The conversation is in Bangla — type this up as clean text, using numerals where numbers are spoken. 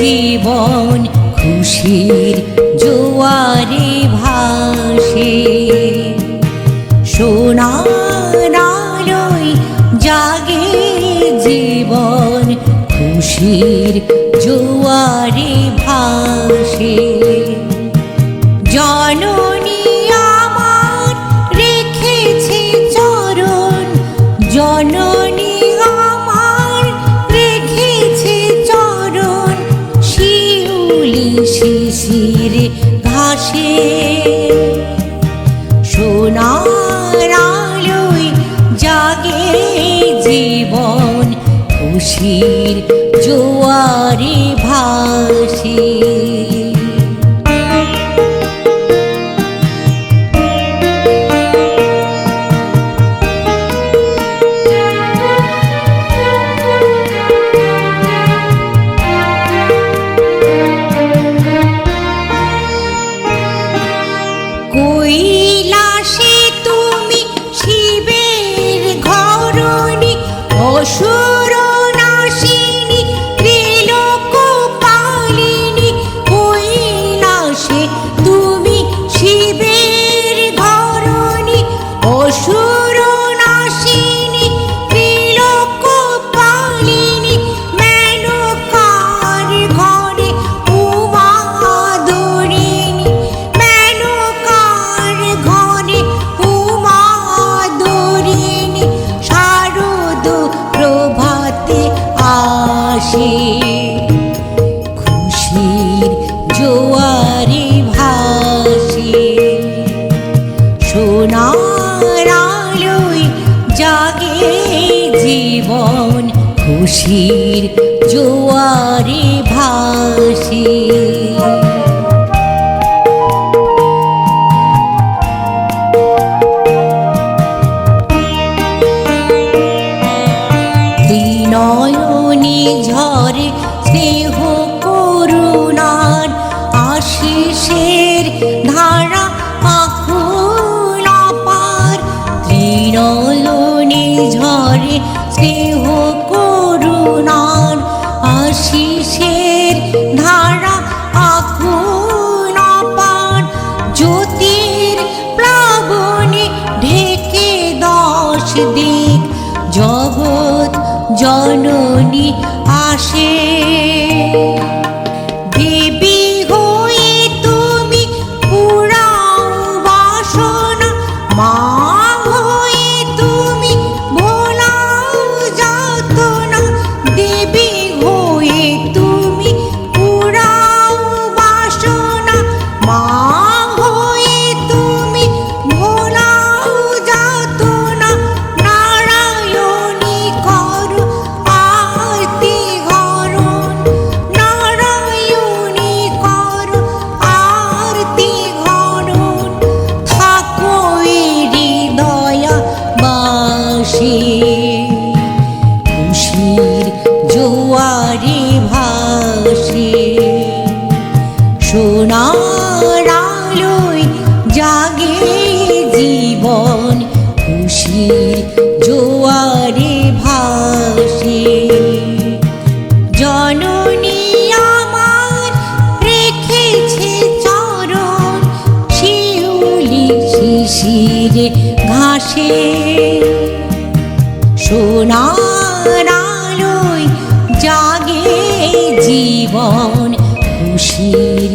জীবন খুশির জোয়ারে ভাসে। সোনার আলোয় জাগে জীবন খুশির জোয়ারে ভাসে। জননী আমার রেখেছে চরণ, জননী আমার রেখেছে চরণ শিউলি শিশির ঘাসে। সোনার আলোয় জাগে জীবন খুশির জোয়ারে ভাসে। কৈলাসে তুমি শিবের ঘরণী, অসুর নাশিনী ত্রিলোকপালিনী। কৈলাসে তুমি শিবের ঘরণী, অসুর নাশিনী ত্রিলোকপালিনী। মেনকার ঘরে উমা ধরিণী, মেনকার ঘরে উমা ধরিণী। শারদ প্রভাতে আসে খুশির জোয়ারে ভাসে। সোনার আলোয় জাগে জীবন খুশির জোয়ারে ভাসে। নয়নে ঝরে স্নেহ করুণার আশিসের ধারা আকুল পার। ত্রিনয়নে ঝরে স্নেহ করুণার আশিসের ধারা আকুল পার। জ্যোতির প্লাবনে ঢেকে 10 দিক জগৎ জননী আসে। দেবী হয়ে তুমি পুরাও বাসনা, মা হয়ে তুমি ভোলাও যাতনা। দেবী হয়ে তুমি পুরাও বাসনা, মা হয়ে তুমি ভোলাও যাতনা। নারায়ণী করো আরতি হরণ, নারায়ণী করো আরতি হরণ। থাকো হৃদয়া বাসে খুশির জোয়ারে ভাসে। সোনার আলোয় জাগে জীবন খুশির জোয়ারে ভাসে। জননী আমার রেখেছে চরণ শিউলি শিশির ঘাসে। সোনার আলোয় জাগে জীবন খুশির